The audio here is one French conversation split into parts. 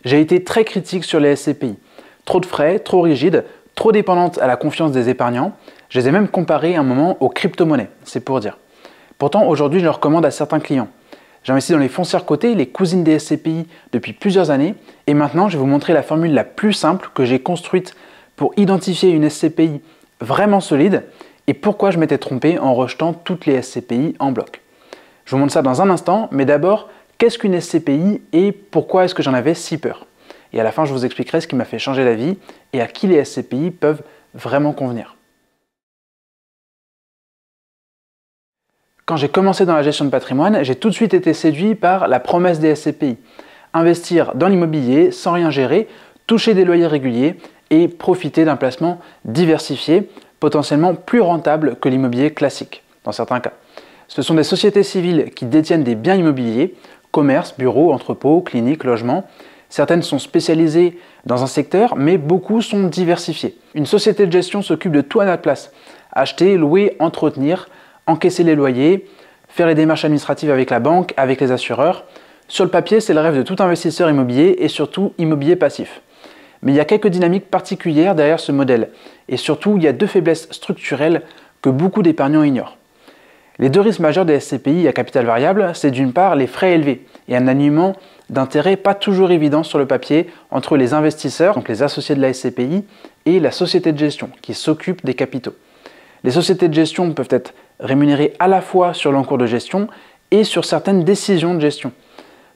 J'ai été très critique sur les SCPI. Trop de frais, trop rigides, trop dépendantes à la confiance des épargnants. Je les ai même comparées à un moment aux crypto-monnaies, c'est pour dire. Pourtant, aujourd'hui, je le recommande à certains clients. J'investis dans les foncières cotées, les cousines des SCPI, depuis plusieurs années. Et maintenant, je vais vous montrer la formule la plus simple que j'ai construite pour identifier une SCPI vraiment solide et pourquoi je m'étais trompé en rejetant toutes les SCPI en bloc. Je vous montre ça dans un instant, mais d'abord, qu'est-ce qu'une SCPI et pourquoi est-ce que j'en avais si peur? Et à la fin, je vous expliquerai ce qui m'a fait changer d'avis et à qui les SCPI peuvent vraiment convenir. Quand j'ai commencé dans la gestion de patrimoine, j'ai tout de suite été séduit par la promesse des SCPI. Investir dans l'immobilier sans rien gérer, toucher des loyers réguliers et profiter d'un placement diversifié, potentiellement plus rentable que l'immobilier classique, dans certains cas. Ce sont des sociétés civiles qui détiennent des biens immobiliers, commerces, bureaux, entrepôts, cliniques, logements. Certaines sont spécialisées dans un secteur, mais beaucoup sont diversifiées. Une société de gestion s'occupe de tout à notre place. Acheter, louer, entretenir, encaisser les loyers, faire les démarches administratives avec la banque, avec les assureurs. Sur le papier, c'est le rêve de tout investisseur immobilier et surtout immobilier passif. Mais il y a quelques dynamiques particulières derrière ce modèle. Et surtout, il y a deux faiblesses structurelles que beaucoup d'épargnants ignorent. Les deux risques majeurs des SCPI à capital variable, c'est d'une part les frais élevés et un alignement d'intérêts pas toujours évident sur le papier entre les investisseurs, donc les associés de la SCPI, et la société de gestion qui s'occupe des capitaux. Les sociétés de gestion peuvent être rémunérées à la fois sur l'encours de gestion et sur certaines décisions de gestion.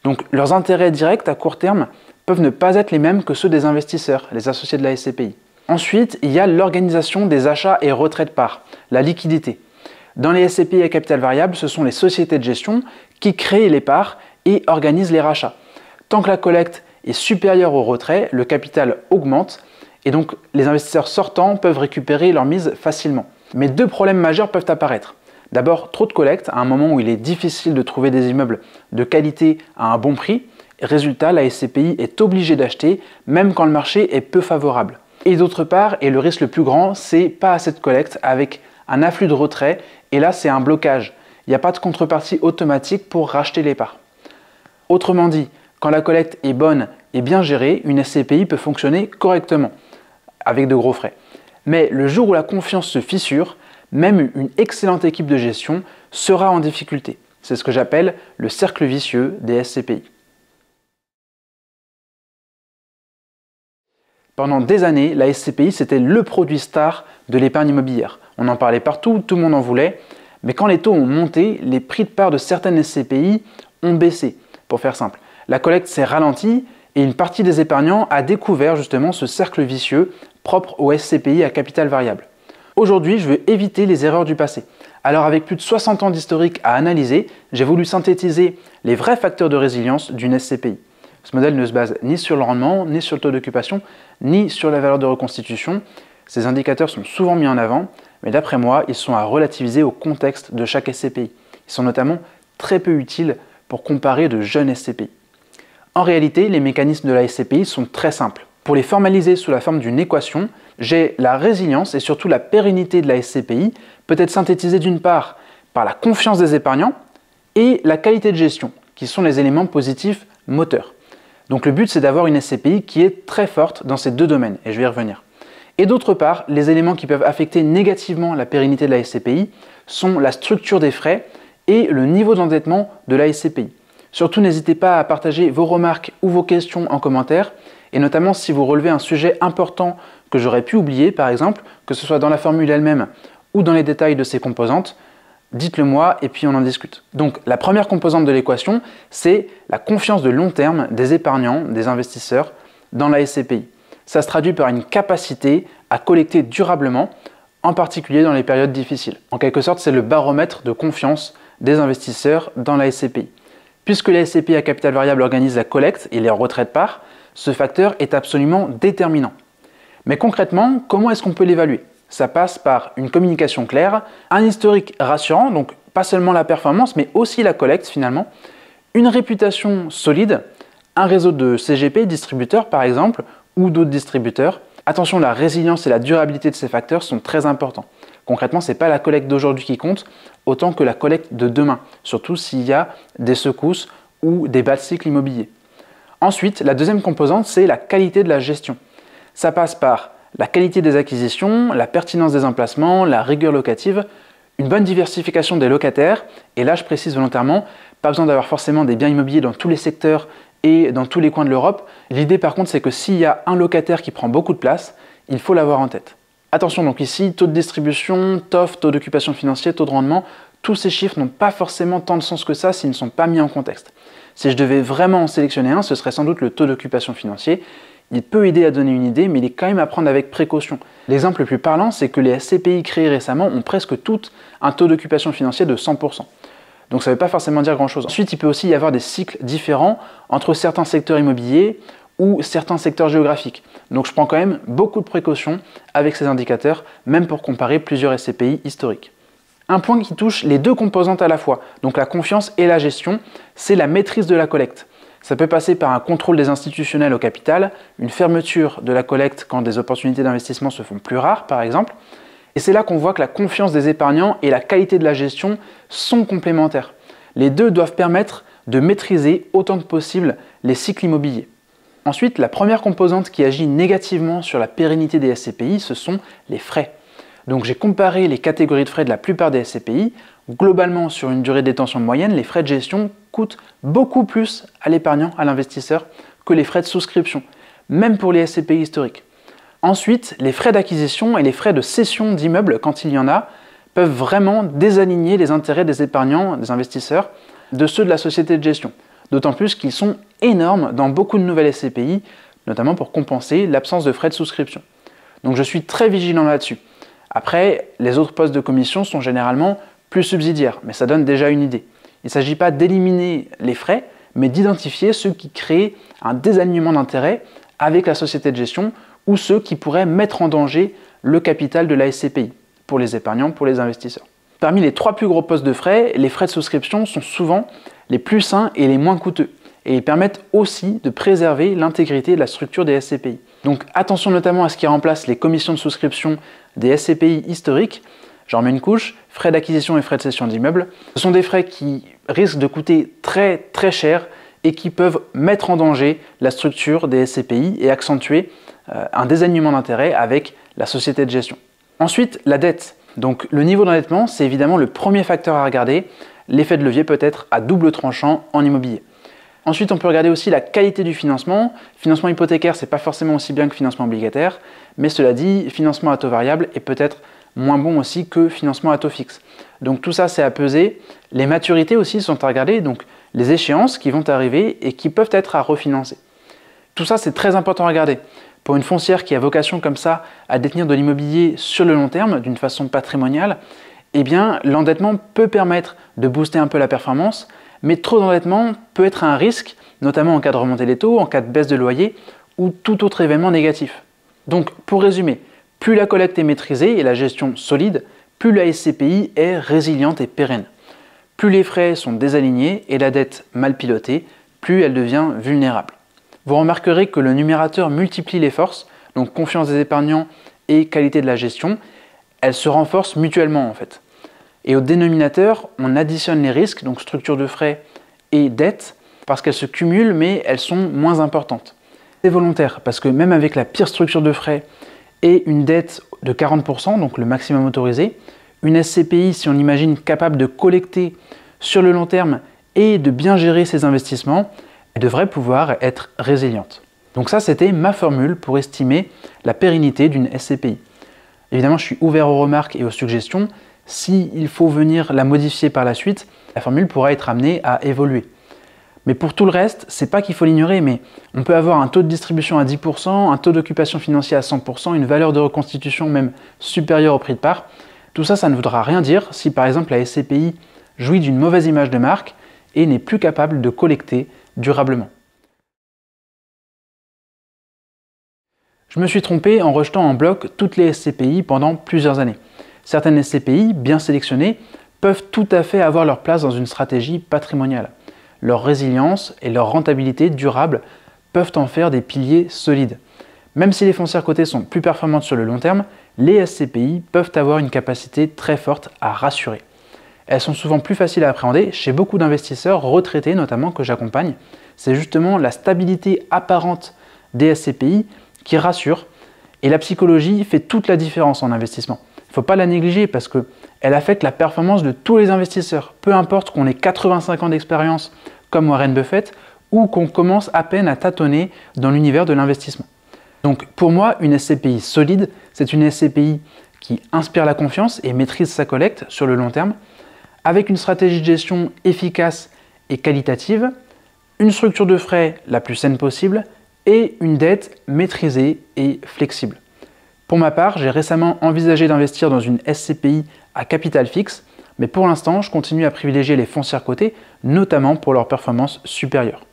Donc leurs intérêts directs à court terme peuvent ne pas être les mêmes que ceux des investisseurs, les associés de la SCPI. Ensuite, il y a l'organisation des achats et retraits de parts, la liquidité. Dans les SCPI à capital variable, ce sont les sociétés de gestion qui créent les parts et organisent les rachats. Tant que la collecte est supérieure au retrait, le capital augmente et donc les investisseurs sortants peuvent récupérer leur mise facilement. Mais deux problèmes majeurs peuvent apparaître. D'abord, trop de collecte à un moment où il est difficile de trouver des immeubles de qualité à un bon prix. Résultat, la SCPI est obligée d'acheter même quand le marché est peu favorable. Et d'autre part, et le risque le plus grand, c'est pas assez de collecte avec un afflux de retrait et là c'est un blocage. Il n'y a pas de contrepartie automatique pour racheter les parts. Autrement dit, quand la collecte est bonne et bien gérée, une SCPI peut fonctionner correctement avec de gros frais. Mais le jour où la confiance se fissure, même une excellente équipe de gestion sera en difficulté. C'est ce que j'appelle le cercle vicieux des SCPI. Pendant des années, la SCPI c'était le produit star de l'épargne immobilière. On en parlait partout, tout le monde en voulait, mais quand les taux ont monté, les prix de part de certaines SCPI ont baissé, pour faire simple. La collecte s'est ralentie et une partie des épargnants a découvert justement ce cercle vicieux propre aux SCPI à capital variable. Aujourd'hui, je veux éviter les erreurs du passé. Alors avec plus de 60 ans d'historique à analyser, j'ai voulu synthétiser les vrais facteurs de résilience d'une SCPI. Ce modèle ne se base ni sur le rendement, ni sur le taux d'occupation, ni sur la valeur de reconstitution. Ces indicateurs sont souvent mis en avant, mais d'après moi, ils sont à relativiser au contexte de chaque SCPI. Ils sont notamment très peu utiles pour comparer de jeunes SCPI. En réalité, les mécanismes de la SCPI sont très simples. Pour les formaliser sous la forme d'une équation, j'ai la résilience et surtout la pérennité de la SCPI peut être synthétisée d'une part par la confiance des épargnants et la qualité de gestion, qui sont les éléments positifs moteurs. Donc le but, c'est d'avoir une SCPI qui est très forte dans ces deux domaines, et je vais y revenir. Et d'autre part, les éléments qui peuvent affecter négativement la pérennité de la SCPI sont la structure des frais et le niveau d'endettement de la SCPI. Surtout, n'hésitez pas à partager vos remarques ou vos questions en commentaire, et notamment si vous relevez un sujet important que j'aurais pu oublier, par exemple, que ce soit dans la formule elle-même ou dans les détails de ses composantes, dites-le moi et puis on en discute. Donc la première composante de l'équation, c'est la confiance de long terme des épargnants, des investisseurs dans la SCPI. Ça se traduit par une capacité à collecter durablement, en particulier dans les périodes difficiles. En quelque sorte, c'est le baromètre de confiance des investisseurs dans la SCPI. Puisque la SCPI à capital variable organise la collecte et les retraits de parts, ce facteur est absolument déterminant. Mais concrètement, comment est-ce qu'on peut l'évaluer? Ça passe par une communication claire, un historique rassurant, donc pas seulement la performance, mais aussi la collecte finalement, une réputation solide, un réseau de CGP, distributeurs par exemple, ou d'autres distributeurs. Attention, la résilience et la durabilité de ces facteurs sont très importants. Concrètement, ce n'est pas la collecte d'aujourd'hui qui compte, autant que la collecte de demain, surtout s'il y a des secousses ou des bas de cycle immobiliers. Ensuite, la deuxième composante, c'est la qualité de la gestion. Ça passe par la qualité des acquisitions, la pertinence des emplacements, la rigueur locative, une bonne diversification des locataires, et là je précise volontairement, pas besoin d'avoir forcément des biens immobiliers dans tous les secteurs et dans tous les coins de l'Europe. L'idée par contre c'est que s'il y a un locataire qui prend beaucoup de place, il faut l'avoir en tête. Attention donc ici, taux de distribution, TOF, taux d'occupation financier, taux de rendement, tous ces chiffres n'ont pas forcément tant de sens que ça s'ils ne sont pas mis en contexte. Si je devais vraiment en sélectionner un, ce serait sans doute le taux d'occupation financier. Il peut aider à donner une idée, mais il est quand même à prendre avec précaution. L'exemple le plus parlant, c'est que les SCPI créés récemment ont presque toutes un taux d'occupation financier de 100%. Donc ça ne veut pas forcément dire grand-chose. Ensuite, il peut aussi y avoir des cycles différents entre certains secteurs immobiliers ou certains secteurs géographiques. Donc je prends quand même beaucoup de précautions avec ces indicateurs, même pour comparer plusieurs SCPI historiques. Un point qui touche les deux composantes à la fois, donc la confiance et la gestion, c'est la maîtrise de la collecte. Ça peut passer par un contrôle des institutionnels au capital, une fermeture de la collecte quand des opportunités d'investissement se font plus rares par exemple. Et c'est là qu'on voit que la confiance des épargnants et la qualité de la gestion sont complémentaires. Les deux doivent permettre de maîtriser autant que possible les cycles immobiliers. Ensuite, la première composante qui agit négativement sur la pérennité des SCPI, ce sont les frais. Donc j'ai comparé les catégories de frais de la plupart des SCPI. Globalement, sur une durée de détention moyenne, les frais de gestion coûtent beaucoup plus à l'épargnant, à l'investisseur, que les frais de souscription, même pour les SCPI historiques. Ensuite, les frais d'acquisition et les frais de cession d'immeubles, quand il y en a, peuvent vraiment désaligner les intérêts des épargnants, des investisseurs, de ceux de la société de gestion. D'autant plus qu'ils sont énormes dans beaucoup de nouvelles SCPI, notamment pour compenser l'absence de frais de souscription. Donc je suis très vigilant là-dessus. Après, les autres postes de commission sont généralement plus subsidiaires, mais ça donne déjà une idée. Il ne s'agit pas d'éliminer les frais, mais d'identifier ceux qui créent un désalignement d'intérêt avec la société de gestion ou ceux qui pourraient mettre en danger le capital de la SCPI, pour les épargnants, pour les investisseurs. Parmi les trois plus gros postes de frais, les frais de souscription sont souvent les plus sains et les moins coûteux. Et ils permettent aussi de préserver l'intégrité de la structure des SCPI. Donc attention notamment à ce qui remplace les commissions de souscription des SCPI historiques. J'en mets une couche, frais d'acquisition et frais de cession d'immeubles. Ce sont des frais qui risquent de coûter très cher et qui peuvent mettre en danger la structure des SCPI et accentuer un désalignement d'intérêt avec la société de gestion. Ensuite, la dette. Donc le niveau d'endettement, c'est évidemment le premier facteur à regarder. L'effet de levier peut être à double tranchant en immobilier. Ensuite, on peut regarder aussi la qualité du financement. Financement hypothécaire, c'est pas forcément aussi bien que financement obligataire, mais cela dit, financement à taux variable est peut-être moins bon aussi que financement à taux fixe. Donc tout ça, c'est à peser. Les maturités aussi sont à regarder, donc les échéances qui vont arriver et qui peuvent être à refinancer. Tout ça, c'est très important à regarder. Pour une foncière qui a vocation comme ça à détenir de l'immobilier sur le long terme, d'une façon patrimoniale, eh bien, l'endettement peut permettre de booster un peu la performance, mais trop d'endettement peut être un risque, notamment en cas de remontée des taux, en cas de baisse de loyer ou tout autre événement négatif. Donc, pour résumer, plus la collecte est maîtrisée et la gestion solide, plus la SCPI est résiliente et pérenne. Plus les frais sont désalignés et la dette mal pilotée, plus elle devient vulnérable. Vous remarquerez que le numérateur multiplie les forces, donc confiance des épargnants et qualité de la gestion, elles se renforcent mutuellement en fait. Et au dénominateur, on additionne les risques, donc structure de frais et dette, parce qu'elles se cumulent mais elles sont moins importantes. C'est volontaire, parce que même avec la pire structure de frais et une dette de 40%, donc le maximum autorisé, une SCPI, si on imagine capable de collecter sur le long terme et de bien gérer ses investissements, elle devrait pouvoir être résiliente. Donc ça, c'était ma formule pour estimer la pérennité d'une SCPI. Évidemment, je suis ouvert aux remarques et aux suggestions. S'il faut venir la modifier par la suite, la formule pourra être amenée à évoluer. Mais pour tout le reste, c'est pas qu'il faut l'ignorer, mais on peut avoir un taux de distribution à 10%, un taux d'occupation financier à 100%, une valeur de reconstitution même supérieure au prix de part. Tout ça, ça ne voudra rien dire si par exemple la SCPI jouit d'une mauvaise image de marque et n'est plus capable de collecter durablement. Je me suis trompé en rejetant en bloc toutes les SCPI pendant plusieurs années. Certaines SCPI, bien sélectionnées, peuvent tout à fait avoir leur place dans une stratégie patrimoniale. Leur résilience et leur rentabilité durable peuvent en faire des piliers solides. Même si les foncières cotées sont plus performantes sur le long terme, les SCPI peuvent avoir une capacité très forte à rassurer. Elles sont souvent plus faciles à appréhender chez beaucoup d'investisseurs retraités notamment que j'accompagne. c'est justement la stabilité apparente des SCPI qui rassure. Et la psychologie fait toute la différence en investissement. Il ne faut pas la négliger parce qu'elle affecte la performance de tous les investisseurs. Peu importe qu'on ait 85 ans d'expérience comme Warren Buffett ou qu'on commence à peine à tâtonner dans l'univers de l'investissement. Donc pour moi, une SCPI solide, c'est une SCPI qui inspire la confiance et maîtrise sa collecte sur le long terme, avec une stratégie de gestion efficace et qualitative, une structure de frais la plus saine possible et une dette maîtrisée et flexible. Pour ma part, j'ai récemment envisagé d'investir dans une SCPI à capital fixe, mais pour l'instant, je continue à privilégier les foncières cotées, notamment pour leur performance supérieure.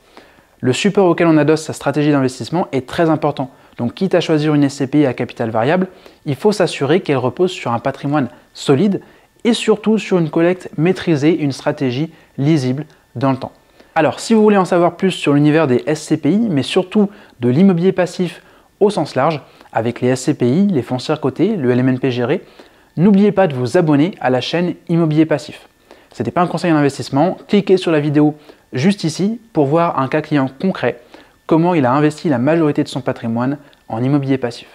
Le support auquel on adosse sa stratégie d'investissement est très important. Donc, quitte à choisir une SCPI à capital variable, il faut s'assurer qu'elle repose sur un patrimoine solide et surtout sur une collecte maîtrisée, une stratégie lisible dans le temps. Alors, si vous voulez en savoir plus sur l'univers des SCPI, mais surtout de l'immobilier passif au sens large, avec les SCPI, les foncières cotées, le LMNP géré, n'oubliez pas de vous abonner à la chaîne Immobilier Passif. Ce n'était pas un conseil en investissement, cliquez sur la vidéo juste ici pour voir un cas client concret, comment il a investi la majorité de son patrimoine en immobilier passif.